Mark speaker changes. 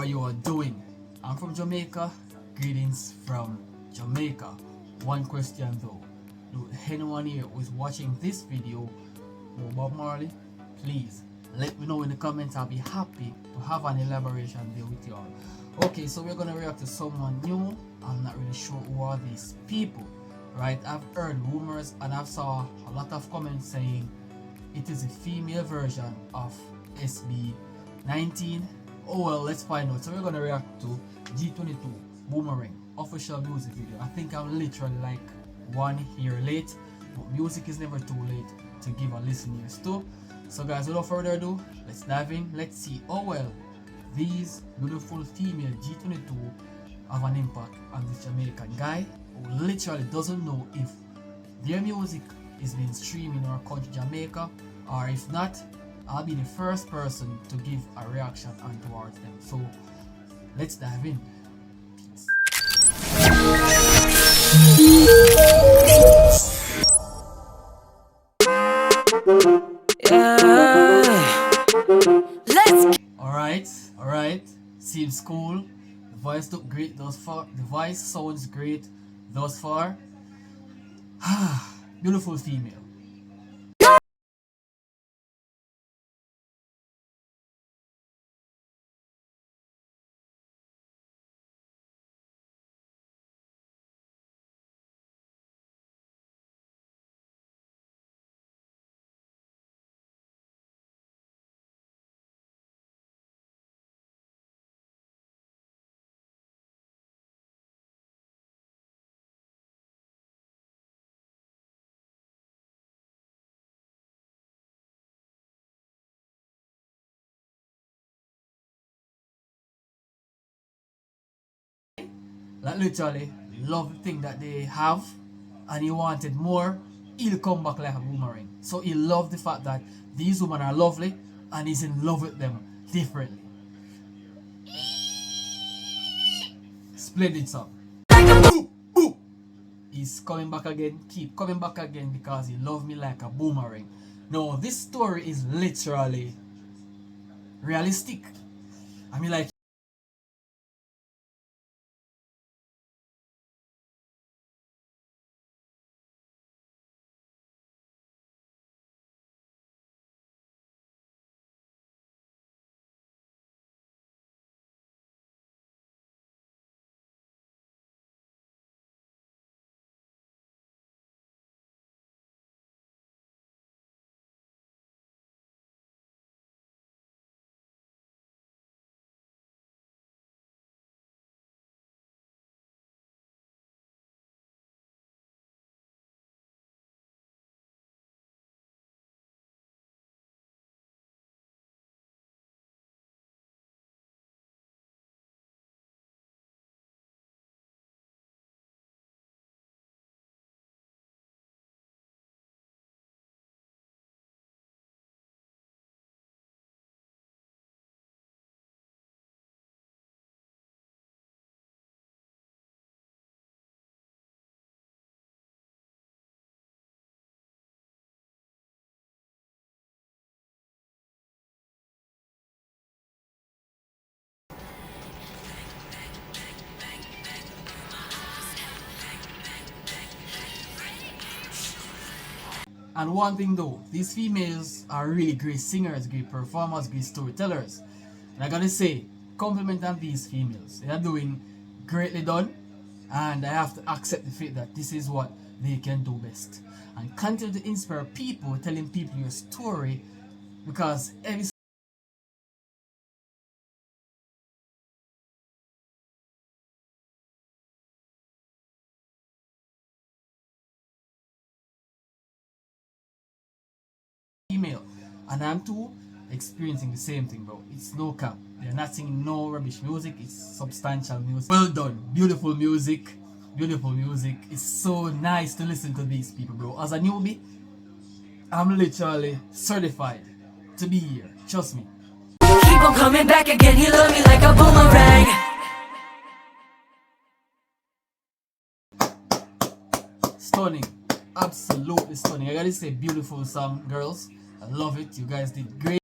Speaker 1: you are doing? I'm from Jamaica. Greetings from Jamaica. One question though. Do anyone here who is watching this video know Bob Marley? Please let me know in the comments. I'll be happy to have an elaboration there with you all. Okay, so we're gonna react to someone new. I'm not really sure who are these people, right? I've heard rumors and I've saw a lot of comments saying it is a female version of SB19. Oh well, let's find out. So we're gonna react to G22 Boomerang official music video. I think I'm literally like 1 year late, but music is never too late to give a listen ears to. So guys, without further ado, let's dive in. Let's see how well these beautiful female G22 have an impact on this Jamaican guy who literally doesn't know if their music is being streamed in our country Jamaica, or if not, I'll be the first person to give a reaction on towards them. So let's dive in. Alright, seems cool. The voice look great thus far. The voice sounds great thus far. Beautiful female. Like literally love the thing that they have, and he wanted more. He'll come back like a boomerang. So he loved the fact that these women are lovely and he's in love with them differently. Splendid song. He's coming back again, keep coming back again because he loved me like a boomerang. No, this story is literally realistic. I mean, like, and one thing though, these females are really great singers, great performers, great storytellers. And I gotta say, compliment on these females. They are doing greatly done, and I have to accept the fact that this is what they can do best. And continue to inspire people, telling people your story, because every female, and I'm too experiencing the same thing, bro. It's no cap. They're not singing no rubbish music. It's substantial music. Well done. Beautiful music. Beautiful music. It's so nice to listen to these people, bro. As a newbie, I'm literally certified to be here. Trust me.
Speaker 2: Keep on coming back again. You love me like a boomerang.
Speaker 1: Stunning. Absolutely stunning. I gotta say, beautiful song, girls. I love it. You guys did great.